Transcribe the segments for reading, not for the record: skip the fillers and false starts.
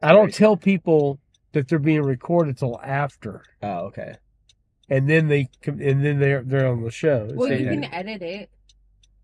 I don't tell people that they're being recorded till after, Oh, okay. and then they're on the show. Well, So, you can edit it.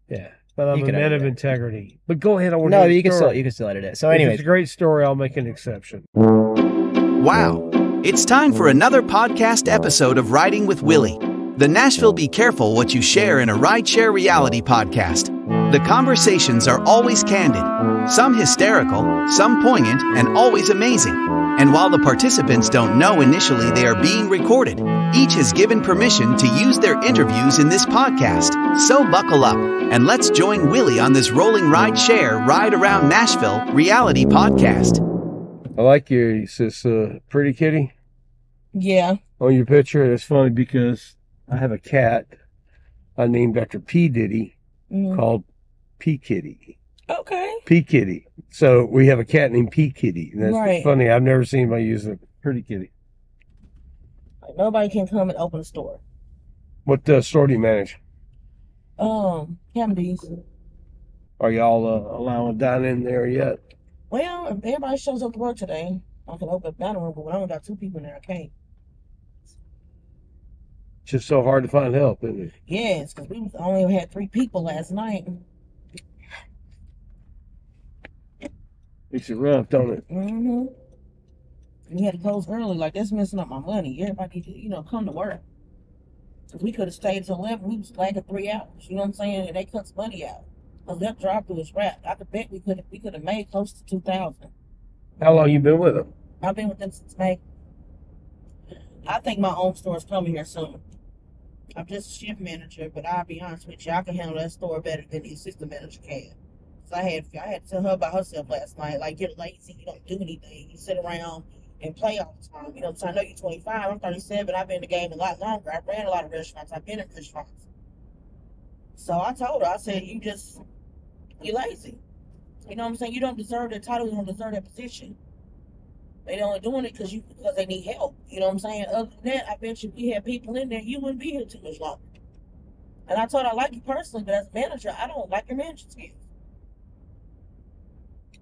Yeah, but I'm You a can man edit of it. integrity. But go ahead, I want to No, hear the you can story. still edit it. So If anyway, it's a great story, I'll make an exception. Wow. It's time for another podcast episode of Riding with Willy, the Nashville Be Careful What You Share in a Rideshare Reality podcast. The conversations are always candid, some hysterical, some poignant, and always amazing. And while the participants don't know initially they are being recorded, each has given permission to use their interviews in this podcast. So buckle up, and let's join Willy on this rolling rideshare ride around Nashville reality podcast. I like you. It says, pretty kitty Yeah. on your picture. It's funny because I have a cat I named after P. Diddy called P. Kitty. Okay. P. Kitty. So we have a cat named P. Kitty. And that's Right. funny. I've never seen anybody use a pretty kitty. Like, nobody can come and open a store. What store do you manage? Kennedy's. Are y'all allowing dine in there yet? Well, if everybody shows up to work today, I can open a dining room, but when I only got 2 people in there, I can't. It's just so hard to find help, isn't it? Yes, because we only had 3 people last night. Makes it rough, don't it? Mm-hmm. We had to close early. Like, that's messing up my money. Everybody need to, come to work. If we could have stayed till 11, we was lagging 3 hours. You know what I'm saying? And they cut some money out. Because that drive-through is wrapped. I could bet we could have made close to 2,000. How long you been with them? I've been with them since May. I think my own store is coming here soon. I'm just a shift manager, but I'll be honest with you, I can handle that store better than the assistant manager can. So I had to tell her about herself last night. Like, you're lazy, you don't do anything, you sit around and play all the time. You know, so I know you're 25, I'm 37, I've been in the game a lot longer. I've ran a lot of restaurants, I've been in restaurants. So I told her, I said, you're lazy. You know what I'm saying? You don't deserve that title, you don't deserve that position. They're only doing it because they need help. You know what I'm saying? Other than that, I bet you if we had people in there, you wouldn't be here too much longer. And I told her I like you personally, but as a manager, I don't like your management skills.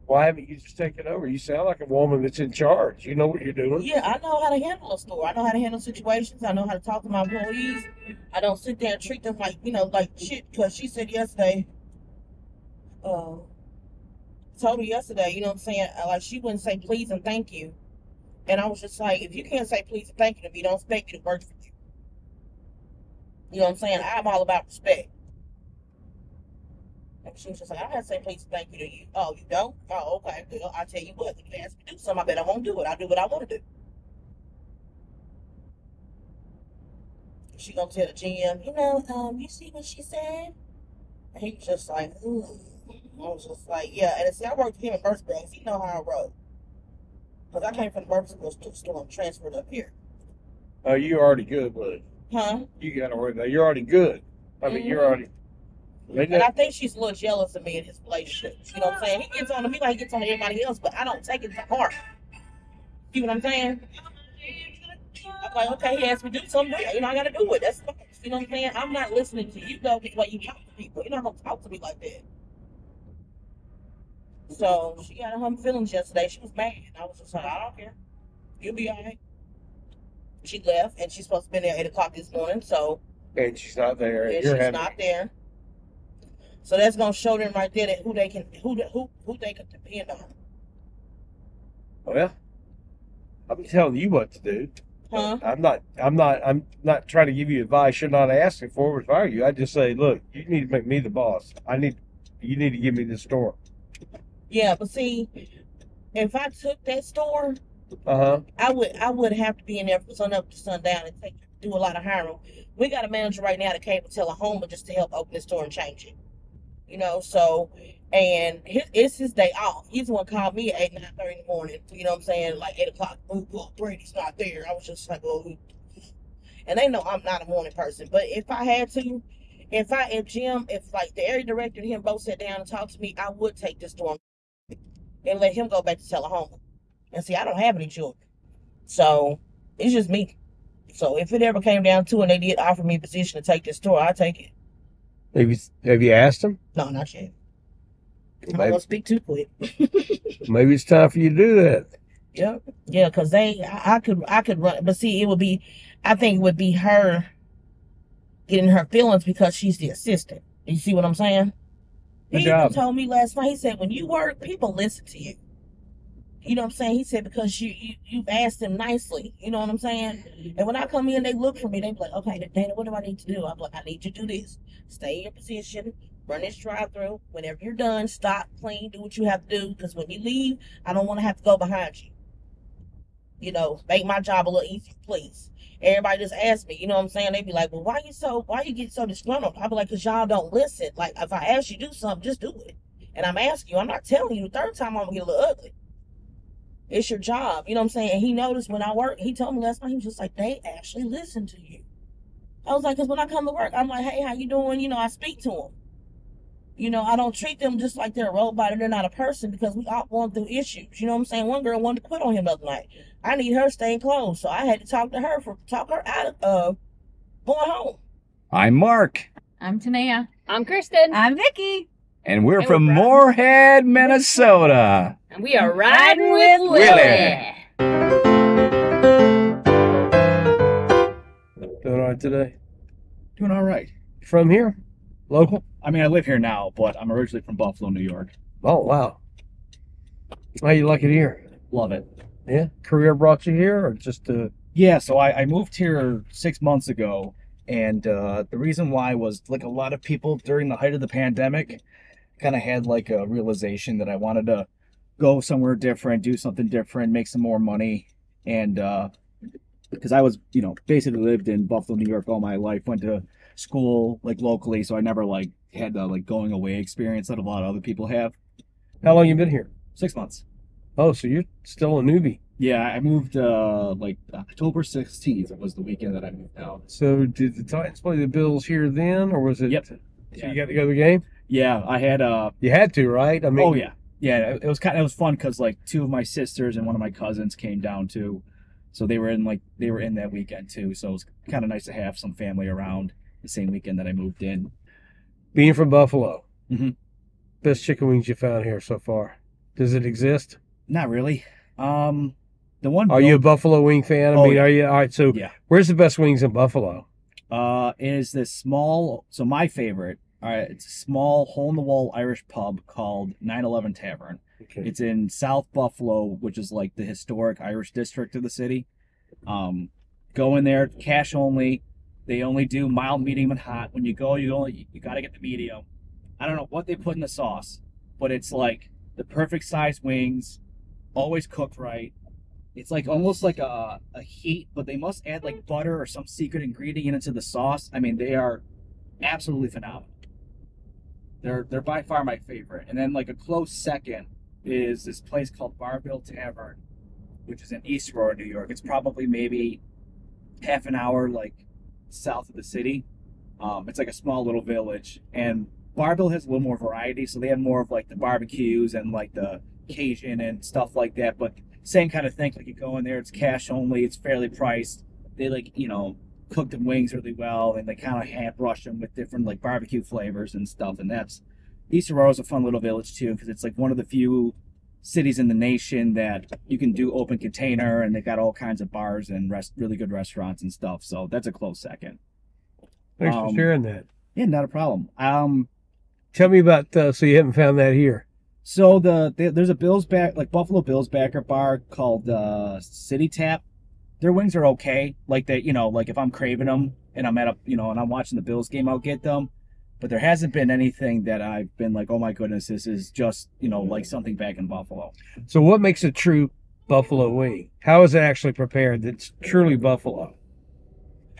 Why haven't you just taken over? You sound like a woman that's in charge. You know what you're doing. Yeah, I know how to handle a store. I know how to handle situations. I know how to talk to my employees. I don't sit there and treat them like shit. Because she said yesterday, told her yesterday, you know what I'm saying? Like, she wouldn't say please and thank you. And I was just like, if you can't say please and thank you to me, don't expect me to work for you. You know what I'm saying? I'm all about respect. And she was just like, I have to say please and thank you to you. Oh, you don't? Oh, okay. Well, I'll tell you what. When you ask me to do something, I bet I won't do it. I'll do what I want to do. She gonna tell the GM, you see what she said? And he was just like, ooh. I was just like, yeah. And see, I worked with him in Birdsboro. He know how I roll. Because I came from the Birdsboro store and transferred up here. Oh, you're already good with it. Huh? You got to worry about it. You're already good. I mean, you're already... And I think she's a little jealous of me in his relationship. You know what I'm saying? He gets on to me like he gets on to everybody else, but I don't take it to heart. You know what I'm saying? I'm like, okay, he asked me to do something. I got to do it. That's fine. You know what I'm saying? I'm not listening to you, though, because you talk to people. You're not going to talk to me like that. So she got her feelings yesterday. She was mad. I was just like, I don't care. You'll be all right. She left, and she's supposed to be there at 8 o'clock this morning. So, and she's not there. And she's not there. So that's gonna show them right there that who they can depend on. Well, I'm telling you what to do. Huh? I'm not trying to give you advice. You're not asking for it if I were you. I just say, look, you need to make me the boss. You need to give me the store. Yeah, but see, if I took that store, I would have to be in there from sun up to sundown and do a lot of hiring. We got a manager right now that came to Oklahoma just to help open the store and change it. You know, so, and it's his day off. He's the one called me at 9:30 in the morning. You know what I'm saying? Like 8 o'clock. Oh, Brady's not there. I was just like, oh. And they know I'm not a morning person. But if I had to, if like the area director and him both sat down and talked to me, I would take this store and let him go back to Oklahoma. And see, I don't have any children. So, it's just me. So, if it ever came down to and they did offer me a position to take this store, I'd take it. Have you asked him? No, not yet. I'm not going to speak too quick. Maybe it's time for you to do that. Yep. Yeah, because I could run, but see, I think it would be her getting her feelings because she's the assistant. You see what I'm saying? Good He even job. told me last night. He said, when you work, people listen to you. You know what I'm saying? He said, because you've asked them nicely. You know what I'm saying? And when I come in, they look for me. They be like, okay, Dana, what do I need to do? I'm like, I need you to do this. Stay in your position. Run this drive-through. Whenever you're done, stop, clean, do what you have to do. Because when you leave, I don't want to have to go behind you. You know, make my job a little easier, please. Everybody just asks me, you know what I'm saying? They be like, well, why you get so disgruntled? I be like, because y'all don't listen. Like, if I ask you to do something, just do it. And I'm asking you, I'm not telling you the third time I'm going to get a little ugly. It's your job. You know what I'm saying? And he noticed when I work, he told me last night, he was just like, they actually listen to you. I was like, because when I come to work, I'm like, hey, how you doing? You know, I speak to them. You know, I don't treat them just like they're a robot or they're not a person because we all going through issues. You know what I'm saying? One girl wanted to quit on him the other night. I need her staying close. So I had to talk her out of going home. I'm Mark. I'm Tanea. I'm Kristen. I'm Vicky. And we're from Moorhead, Minnesota. And we are riding with Willy. Doing all right today? Doing all right. From here? Local? I mean, I live here now, but I'm originally from Buffalo, New York. Oh, wow. How you like it here? Love it. Yeah? Career brought you here or just Yeah, so I moved here 6 months ago, and the reason why was, like a lot of people during the height of the pandemic, kind of had like a realization that I wanted to go somewhere different, do something different, make some more money, and because I was, basically lived in Buffalo, New York all my life, went to school like locally, so I never like had the like going away experience that a lot of other people have. how long you been here? 6 months. Oh, so you're still a newbie. Yeah, I moved like October 16th. It was the weekend that I moved out. So did the Titans play the Bills here then, or was it? Yep. So Yeah. you got to go to the game? Yeah, I had You had to, right? I mean, oh yeah. Yeah, it was fun because like two of my sisters and one of my cousins came down too. So they were in that weekend too. So it was kind of nice to have some family around the same weekend that I moved in. Being from Buffalo, Mhm. best chicken wings you found here so far. Does it exist? Not really. The one Are you a Buffalo wing fan? Oh, yeah. Are you? All right. So Yeah. where's the best wings in Buffalo? Is this small, so my favorite, it's a small hole-in-the-wall Irish pub called 911 Tavern. Okay. It's in South Buffalo, which is like the historic Irish district of the city. Go in there, cash only. They only do mild, medium, and hot. When you go, you got to get the medium. I don't know what they put in the sauce, but it's like the perfect size wings, always cooked right. It's like almost like a heat, but they must add like butter or some secret ingredient into the sauce. I mean, they are absolutely phenomenal. They're by far my favorite. And then like a close second is this place called Barville Tavern, which is in East Aurora, New York. It's probably maybe half an hour like south of the city. It's like a small little village, and Barville has a little more variety, so they have more of like the barbecues and like the Cajun and stuff like that. But same kind of thing. Like you go in there, it's cash only, it's fairly priced. They like cook the wings really well, and they kind of hand brush them with different like barbecue flavors and stuff. And that's East Aurora is a fun little village too, because it's like one of the few cities in the nation that you can do open container, and they got all kinds of bars and really good restaurants and stuff. So that's a close second. Thanks for sharing that. Yeah, not a problem. Tell me about. So you haven't found that here? So there's a Buffalo Bills backer bar called City Tap. Their wings are okay. Like they, like if I'm craving them and I'm and I'm watching the Bills game, I'll get them. But there hasn't been anything that I've been like, oh my goodness, this is just like something back in Buffalo. So what makes a true buffalo wing? How is it actually prepared that's truly buffalo?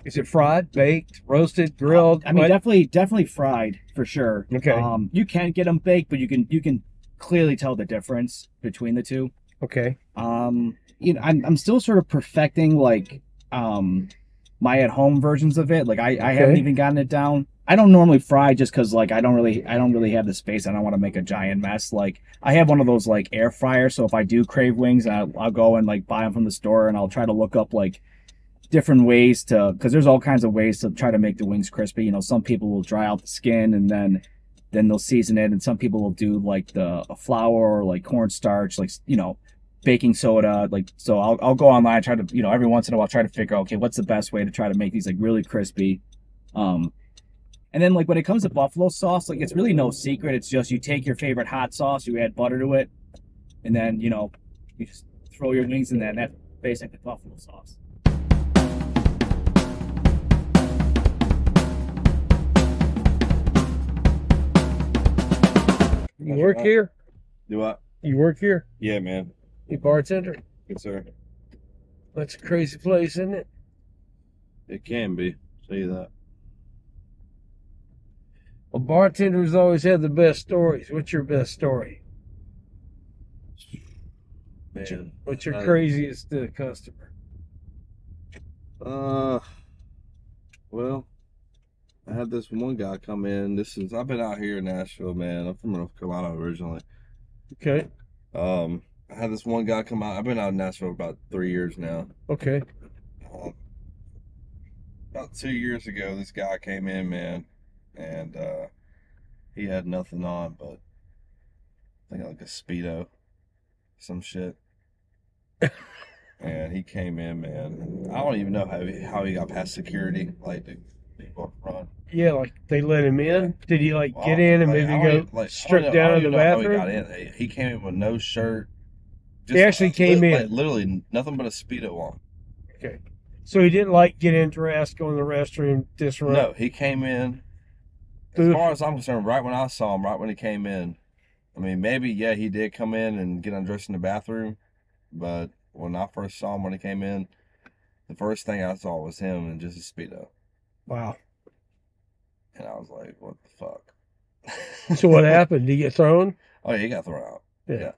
Is it fried, baked, roasted, grilled? I mean, definitely fried for sure. Okay. You can get them baked, but you can clearly tell the difference between the two. Okay. I'm still sort of perfecting like my at-home versions of it. Like I haven't even gotten it down. I don't normally fry just because like I don't really have the space. I don't want to make a giant mess. Like I have one of those like air fryers, so if I do crave wings, I'll go and like buy them from the store, and I'll try to look up like different ways because there's all kinds of ways to try to make the wings crispy. Some people will dry out the skin and then they'll season it, and some people will do like a flour or like cornstarch, like baking soda. Like, so I'll go online, try to, every once in a while, try to figure out, okay, what's the best way to try to make these like really crispy. And then like when it comes to buffalo sauce, like it's really no secret. It's just you take your favorite hot sauce, you add butter to it, and then you just throw your wings in there, and that's basically buffalo sauce. You work here? Do what? You work here? Yeah, man. You bartender? Yes, sir. That's a crazy place, isn't it? It can be. Tell you that. Well, bartenders always have the best stories. What's your best story? Man. What's your craziest customer? Well, I had this one guy come in. I've been out here in Nashville, man. I'm from North Carolina originally. Okay. I had this one guy come out. I've been out in Nashville about 3 years now. Okay. About 2 years ago, this guy came in, man, and he had nothing on but I think like a Speedo, some shit. And he came in, man. I don't even know how he got past security, like the people up front. Yeah, like they let him in. Did he get in and maybe go strip down in the bathroom? How he got in. He came in with no shirt. He actually came in. Like, literally nothing but a Speedo on. Okay. So he didn't get in dressed, go in the restroom, disrupt. No, he came in. As far as I'm concerned, right when I saw him, right when he came in, I mean, maybe, yeah, he did come in and get undressed in the bathroom, but when I first saw him when he came in, the first thing I saw was him and just a Speedo. Wow. And I was like, what the fuck? So what happened? Did he get thrown? Oh, yeah, he got thrown out. Yeah.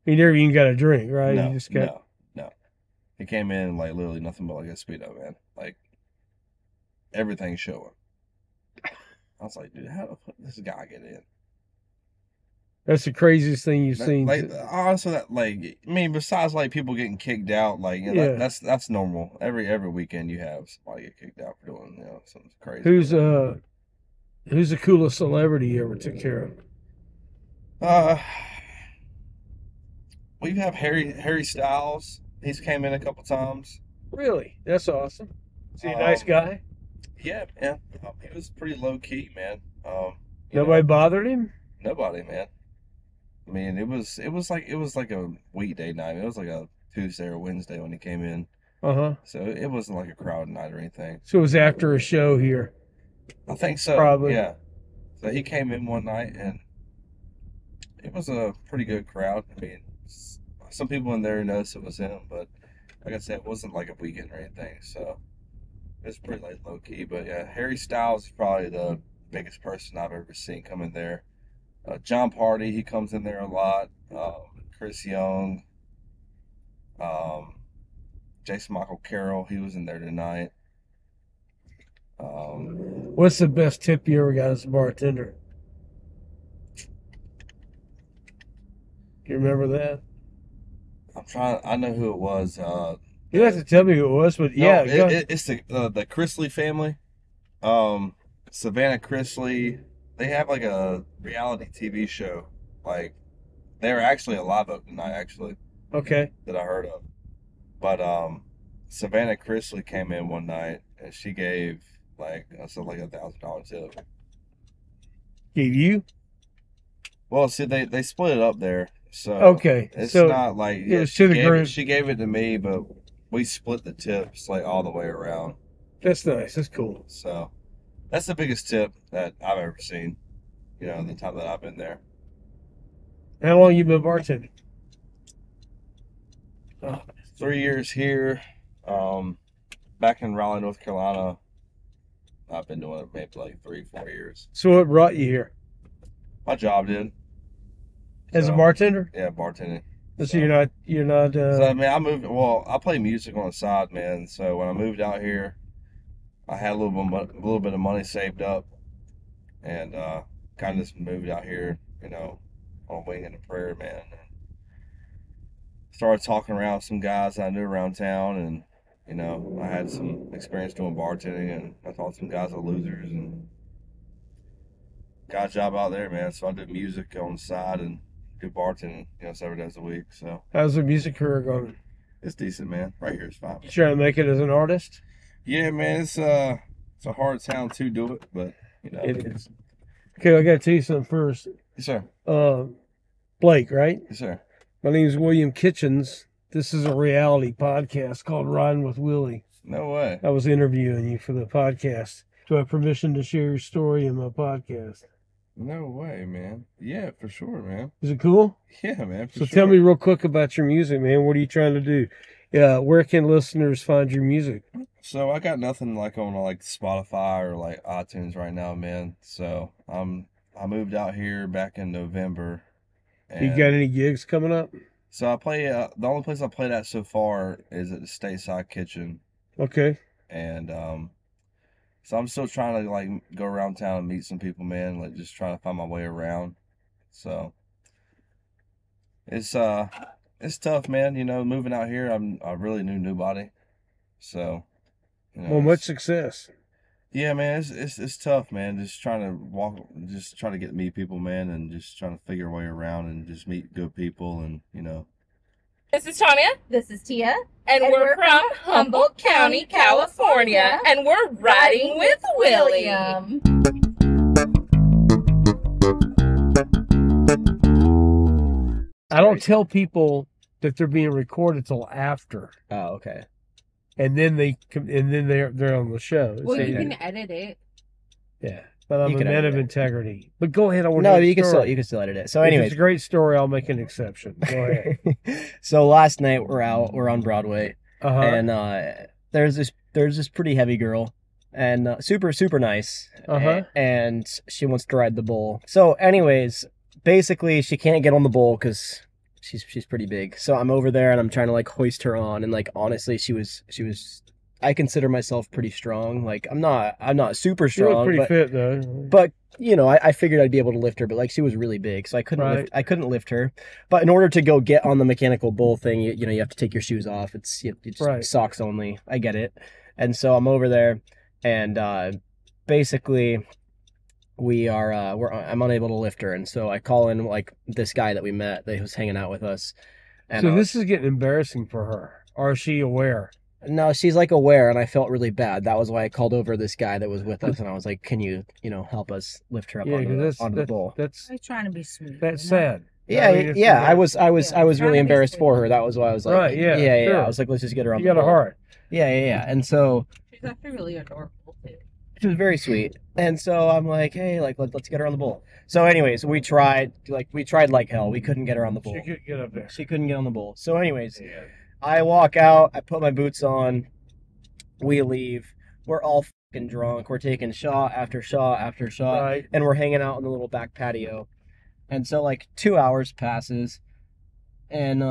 He never even got a drink, right? No, He just got... no. He came in like literally nothing but like a Speedo, man. Like everything showing. I was like, dude, how the fuck did this guy get in? That's the craziest thing you've seen. Like, honestly, besides like people getting kicked out, like that's normal. Every weekend you have somebody get kicked out for doing something crazy. Who's the coolest celebrity you ever took care of? We have Harry Styles. He's came in a couple times. Really? That's awesome. Is he a nice guy? Yeah, man. He was pretty low key, man. Nobody bothered him? Nobody, man. I mean, it was like a weekday night. It was like a Tuesday or Wednesday when he came in. So it wasn't like a crowded night or anything. So it was after a show here. I think so. Probably. Yeah. So he came in one night and it was a pretty good crowd. I mean, some people in there noticed it was him, but like I said, it wasn't like a weekend or anything. So it was pretty like low key. But yeah, Harry Styles is probably the biggest person I've ever seen come in there. John Party, he comes in there a lot. Chris Young, Jason Michael Carroll, he was in there tonight. What's the best tip you ever got as a bartender? You remember that? I know who it was. You don't have to tell me who it was, but yeah. It's the Chrisley family. Savannah Chrisley. They have like a reality TV show. Like, they were actually a live open night, actually. Okay. That I heard of. But Savannah Chrisley came in one night and she gave like $1,000 tip. Gave you? Well, see, they split it up there. So okay, it's so not like it was to the group. She gave it to me, but we split the tips like all the way around. That's nice. That's cool. So that's the biggest tip that I've ever seen. The time that I've been there. How long you been bartending? 3 years here. Back in Raleigh, North Carolina, I've been doing it maybe like 3-4 years. So what brought you here? My job did. As a bartender? Yeah, bartending. So you're not. So, I mean, I play music on the side, man. So when I moved out here, I had a little bit of money saved up, and kind of just moved out here, on wing and a prayer, man. And started talking around with some guys I knew around town, and I had some experience doing bartending, and I thought some guys were losers, and got a job out there, man. So I did music on the side and do bartending, you know, 7 days a week. So How's the music career going? it's decent, man. Right here is fine. You trying to make it as an artist? Yeah, man. It's a hard town to do it, but you know. It is. Okay, I got to tell you something first. Yes, sir. Blake, right? Yes, sir. My name is William Kitchens. This is a reality podcast called Ridin with Willy. No way. I was interviewing you for the podcast. Do I have permission to share your story in my podcast? No way, man. Yeah, for sure, man. Is it cool? Yeah, man. So tell me real quick about your music, man. What are you trying to do? Where can listeners find your music? So I got nothing like on like Spotify or like iTunes right now, man. So I moved out here back in November. You got any gigs coming up? So I play. The only place I played at so far is at the Stateside Kitchen. Okay. And so I'm still trying to like go around town and meet some people, man. Like just trying to find my way around. So it's tough, man. You know, moving out here, I really knew nobody. So, you know, Well, much success. yeah, man. It's tough, man. Just trying to get to meet people, man, and just trying to figure a way around and just meet good people, and you know. This is Tanya. This is Tia. And we're from Humboldt County, California. And we're riding with Willy. I don't tell people that they're being recorded till after, Oh, okay. and then they're on the show. Well, So, you can edit it. yeah. But I'm You a can man edit of it. integrity. But go ahead. I want No, to you can still edit it. So, If anyways, it's a great story, I'll make an exception. Go ahead. so last night we're on Broadway, Uh-huh. and there's this pretty heavy girl, and super nice, Uh-huh. and she wants to ride the bull. So, anyways, basically she can't get on the bull because she's pretty big. So I'm over there and I'm trying to like hoist her on, and like honestly, she was. I consider myself pretty strong. Like I'm not super You strong, look pretty but fit, though. but you know, I figured I'd be able to lift her, but like she was really big, so I couldn't lift her. But in order to go get on the mechanical bull thing, you know, you have to take your shoes off. It's Right. socks only. I get it. And so I'm over there, and basically I'm unable to lift her, and so I call in like this guy that we met that was hanging out with us. And So this is getting embarrassing for her. Or is she aware? no, she's like aware, and I felt really bad. That was why I called over this guy that was with us, and I was like, "Can you know, help us lift her up Yeah, because onto the bull?" that's I'm trying to be sweet. that's you know? sad. Yeah, I mean, it's yeah. sad. I was Yeah, really trying to be embarrassed for sweet. her. That was why I was like, Right, yeah, yeah. sure. I was like, let's just get her on You the got a bull. heart. Yeah. And so She's actually really adorable too. she was very sweet. And so I'm like, hey, like let's get her on the bull. So, anyways, we tried like hell. We couldn't get her on the bull. She could get up there. She couldn't get on the bull. So, anyways, Yeah. I walk out. I put my boots on. We leave. We're all fucking drunk. We're taking shot after shot after shot, Right. and we're hanging out on the little back patio. And so like 2 hours passes, and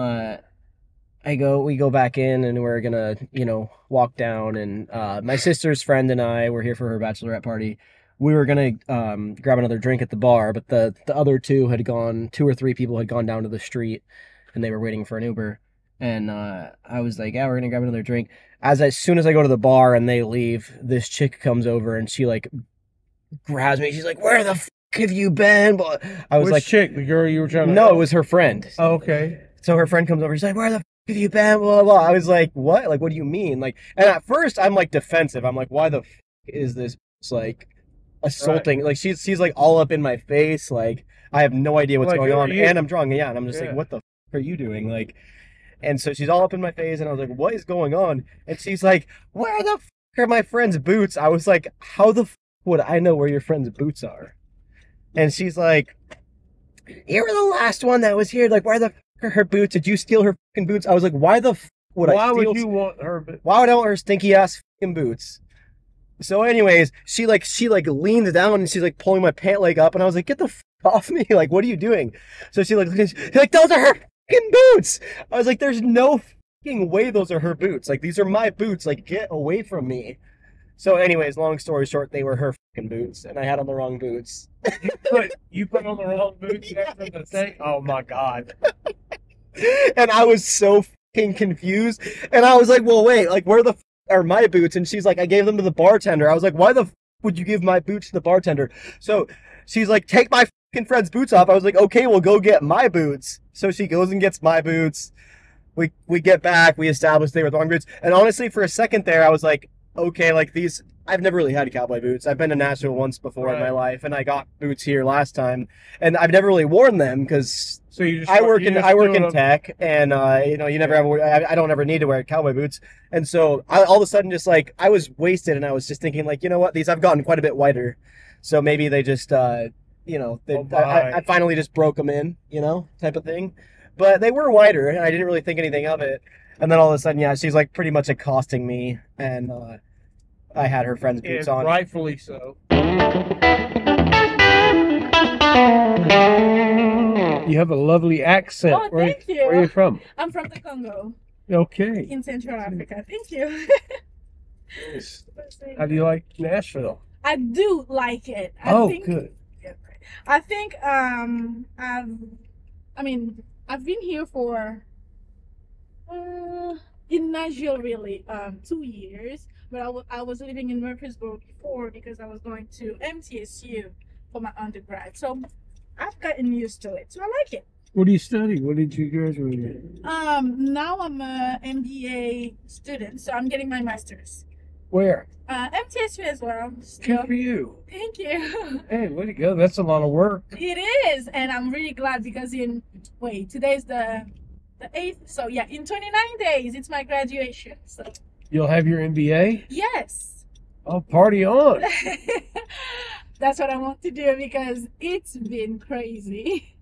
we go back in, and we're gonna, you know, walk down. And my sister's friend and I were here for her bachelorette party. We were gonna grab another drink at the bar, but the other two or three people had gone down to the street, and they were waiting for an Uber. And I was like, yeah, we're gonna grab another drink. As soon as I go to the bar and they leave, this chick comes over and she like grabs me. She's like, "Where the f have you been?" But I was Which like, chick? The girl you were trying to... "No, it was her friend." Oh, okay. So her friend comes over. She's like, "Where the f have you been?" Blah, blah, blah. I was like, "What? Like, what do you mean?" Like, and at first I'm like defensive. I'm like, "Why the f is this like assaulting?" Like she's like all up in my face. Like I have no idea what's Like, going who are on, you? and I'm drunk. Yeah, and I'm just Yeah. like, "What the f are you doing?" Like, and so she's all up in my face, and I was like, "What is going on?" And she's like, "Where the f are my friend's boots?" I was like, "How the f would I know where your friend's boots are?" And she's like, "You were the last one that was here. Like, where the f are her boots? Did you steal her fucking boots?" I was like, "Why the f would I Why steal? would you want her... Why would I want her stinky ass fucking boots?" So, anyways, she leans down and she's like pulling my pant leg up, and I was like, "Get the f off me! Like, what are you doing?" So she like, "Those are her fucking boots." I was like, "There's no fucking way those are her boots. Like, these are my boots. Like, get away from me." So, anyways, long story short, they were her fucking boots, and I had on the wrong boots. You put on the wrong boots after the thing? Oh, my God. And I was so fucking confused. And I was like, "Well, wait, like, where the f are my boots?" And she's like, "I gave them to the bartender." I was like, "Why the f would you give my boots to the bartender?" So she's like, "Take my friend's boots off. I was like, okay, we'll go get my boots. So she goes and gets my boots. We get back. We establish they were the wrong boots. And honestly, for a second there, I was like, okay, like these. I've never really had cowboy boots. I've been to Nashville once before in my life, and I got boots here last time, and I've never really worn them because I work in tech, and you never have. I don't ever need to wear cowboy boots, and so all of a sudden, just like I was wasted, and I was just thinking, like, you know what, these I've gotten quite a bit whiter, so maybe they just, I finally just broke them in, type of thing, but they were whiter, and I didn't really think anything of it, and then all of a sudden, yeah, she's like pretty much accosting me, and I had her friend's boots on. Rightfully so. You have a lovely accent. Oh, thank you. Where are you from? I'm from the Congo. Okay. In Central Africa. Thank you. Nice. How do you like Nashville? I do like it. Good. I think I've been here for in Nashville really 2 years. But I was living in Murfreesboro before because I was going to MTSU for my undergrad. So I've gotten used to it. So I like it. What do you study? What did you graduate in? Now I'm a MBA student, so I'm getting my master's. Where? MTSU as well. Good for you. Thank you. Hey, way to go. That's a lot of work. It is. And I'm really glad because today's the 8th. So yeah, in 29 days, it's my graduation. So. You'll have your MBA? Yes. Oh, party on. That's what I want to do because it's been crazy.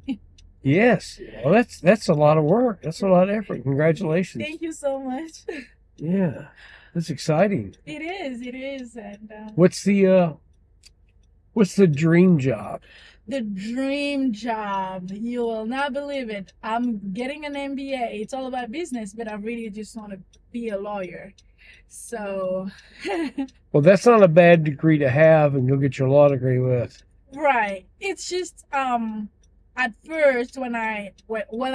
Yes. Well, that's a lot of work. That's a lot of effort. Congratulations. Thank you so much. Yeah. That's exciting. It is. And what's the dream job? The dream job. You will not believe it. I'm getting an MBA. It's all about business, but I really just want to be a lawyer. So. Well, that's not a bad degree to have and go get your law degree with. Right. It's just at first when I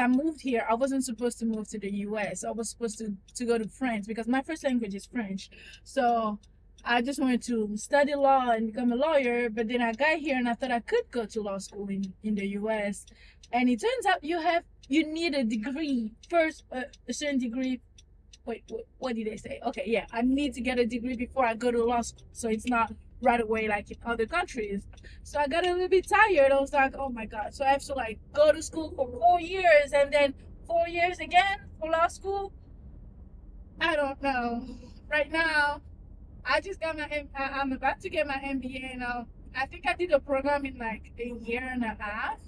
moved here, I wasn't supposed to move to the US. I was supposed to go to France because my first language is French. So I just wanted to study law and become a lawyer, but then I got here and I thought I could go to law school in the US. And it turns out you need a degree first, a certain degree. Wait, what did they say? Okay, yeah, I need to get a degree before I go to law school. So it's not right away like in other countries. So I got a little bit tired. I was like, oh my God. So I have to like go to school for 4 years and then 4 years again for law school. I don't know. Right now, I just got I'm about to get my MBA now. I think I did a program in like a year and a half.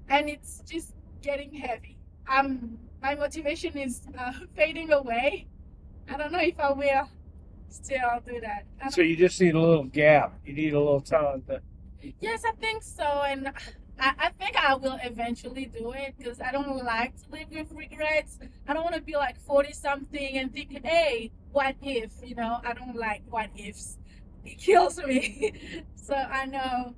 And it's just getting heavy. My motivation is fading away. I don't know if I will still do that. So you just need a little gap. You need a little time. Yes, I think so. And I think I will eventually do it because I don't like to live with regrets. I don't want to be like 40-something and think, hey, what if? I don't like what ifs. It kills me. So I know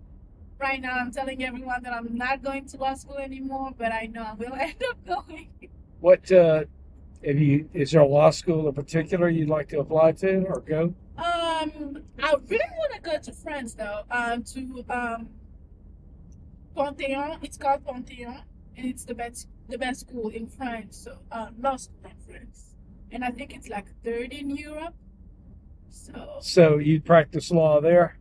right now I'm telling everyone that I'm not going to law school anymore, but I know I will end up going. What is there a law school in particular you'd like to apply to or go? I really want to go to France though. To Panthéon. It's called Panthéon, and it's the best school in France. So law school in France, and I think it's like third in Europe. So you'd practice law there?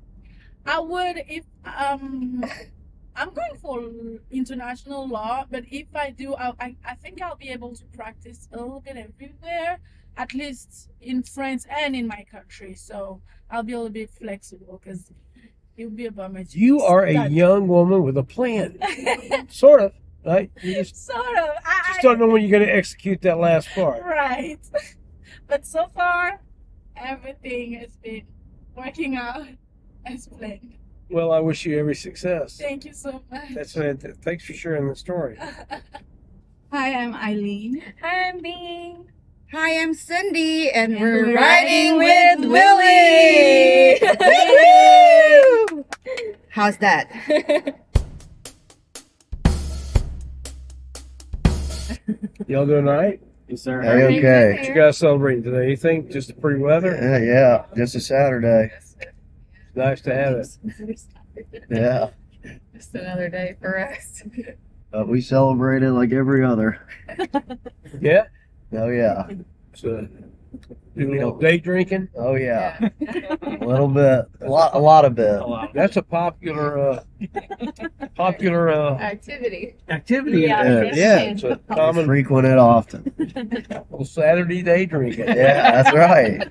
I would if I'm going for international law, but if I do, I think I'll be able to practice a little bit everywhere, at least in France and in my country. So I'll be a little bit flexible because it would be a bummer. You are a young woman with a plan. Sort of, right? Sort of. Just don't know when you're going to execute that last part. Right. But so far, everything has been working out as planned. Well, I wish you every success. Thank you so much. That's it. Thanks for sharing the story. Hi, I'm Eileen. Hi, I'm Bing. Hi, I'm Cindy, and we're riding with Willy. How's that? Y'all doing all right? Yes, sir. Hey, okay. What you guys celebrating today? Anything? Just the pretty weather? Yeah, just a Saturday. It's nice to have it. Yeah. Just another day for us. We celebrate it like every other. Yeah. Oh yeah. So, do a little day drinking. Oh yeah. A little bit. A lot of bit. That's a popular Activity. activity. Yeah. It's a We common frequent it often. little Saturday day drinking. Yeah, that's right.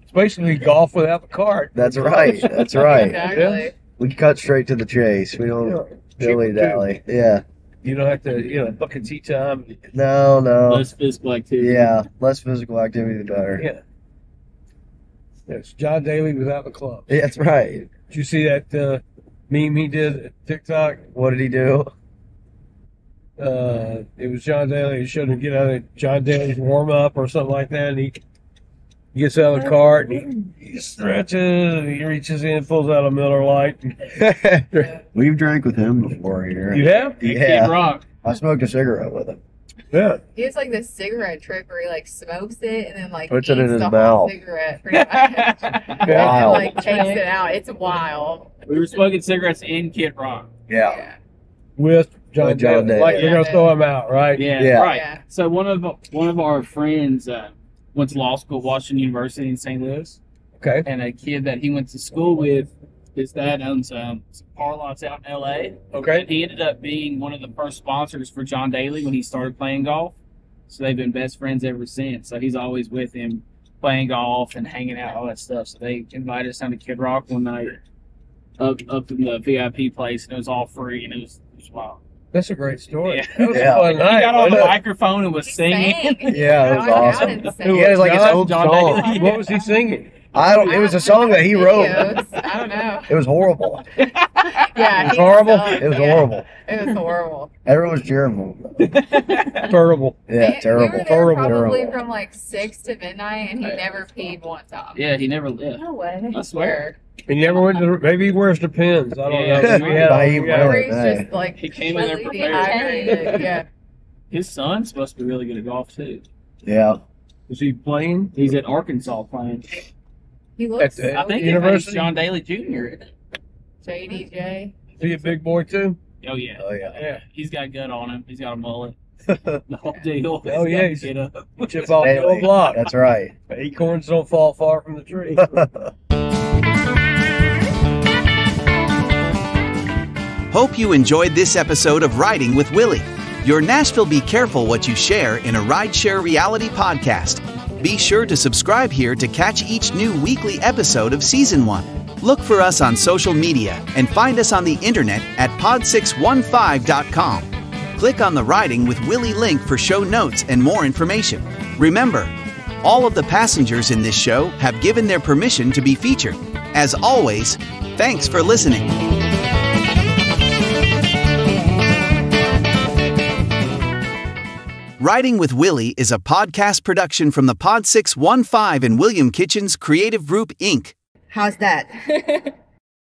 It's basically golf without the cart. That's right. That's right. Exactly. We cut straight to the chase. We don't dilly dally. Yeah. You don't have to, book a tea time. No. Less physical activity. Yeah. Less physical activity, the better. Yeah. It's John Daly without the club. Yeah, that's right. Did you see that meme he did at TikTok? What did he do? It was John Daly. He showed him get out of John Daly's warm up or something like that. And he gets out of the cart and he stretches and he reaches in, pulls out a Miller Lite. We've drank with him before here. You have? Kid Yeah. Rock. I smoked a cigarette with him. Yeah. He has like this cigarette trick where he like smokes it and then like Puts it eats in his the mouth. whole cigarette pretty much. And Wow. like takes it out. It's wild. We were smoking cigarettes in Kid Rock. Yeah. With John With John Daly. Daly. Like you're going to throw him out, right? Yeah, Yeah. right. Yeah. So one of our friends went to law school at Washington University in St. Louis, Okay. and a kid that he went to school with, his dad owns some car lots out in L.A. Okay. And he ended up being one of the first sponsors for John Daly when he started playing golf. So they've been best friends ever since. So he's always with him playing golf and hanging out, all that stuff. So they invited us down to Kid Rock one night up in the VIP place, and it was all free, and it was wild. That's a great story. Yeah. That was Yeah. a fun He night. got on the wasn't it? microphone and was singing. Yeah, it was awesome. Who He had like his John- own John song. Daly. What was he singing? It was a song that he wrote. Videos. I don't know. It was horrible. Yeah. It was he horrible. sucked. It was Yeah. horrible. It was horrible. Everyone was cheering for him. Terrible. Yeah, We terrible. were there Terrible. probably Terrible. from like 6 to midnight, and he never peed one time. Yeah, he never lived. No way. I swear. And you ever went to maybe he wears the pins. I don't Yeah. know. We had, Why we you had- really? He's Hey. just like He came in there completely prepared. dehydrated. Yeah. His son's supposed to be really good at golf too. Yeah. Was he playing? He's at Arkansas playing. He looks At the- so I think University? it's John Daly Jr. JDJ. Is he a big boy too? Oh yeah. Oh yeah. Yeah. He's got gut on him. He's got a mullet. The whole deal. Oh, yeah, he's- Get up. Chip off the Daily. old block. That's right. Acorns don't fall far from the tree. Hope you enjoyed this episode of Riding with Willy, your Nashville Be Careful What You Share in a Rideshare Reality podcast. Be sure to subscribe here to catch each new weekly episode of Season 1. Look for us on social media and find us on the internet at pod615.com. Click on the Riding with Willy link for show notes and more information. Remember, all of the passengers in this show have given their permission to be featured. As always, thanks for listening. Riding with Willy is a podcast production from the Pod 615 and William Kitchen's Creative Group, Inc. How's that?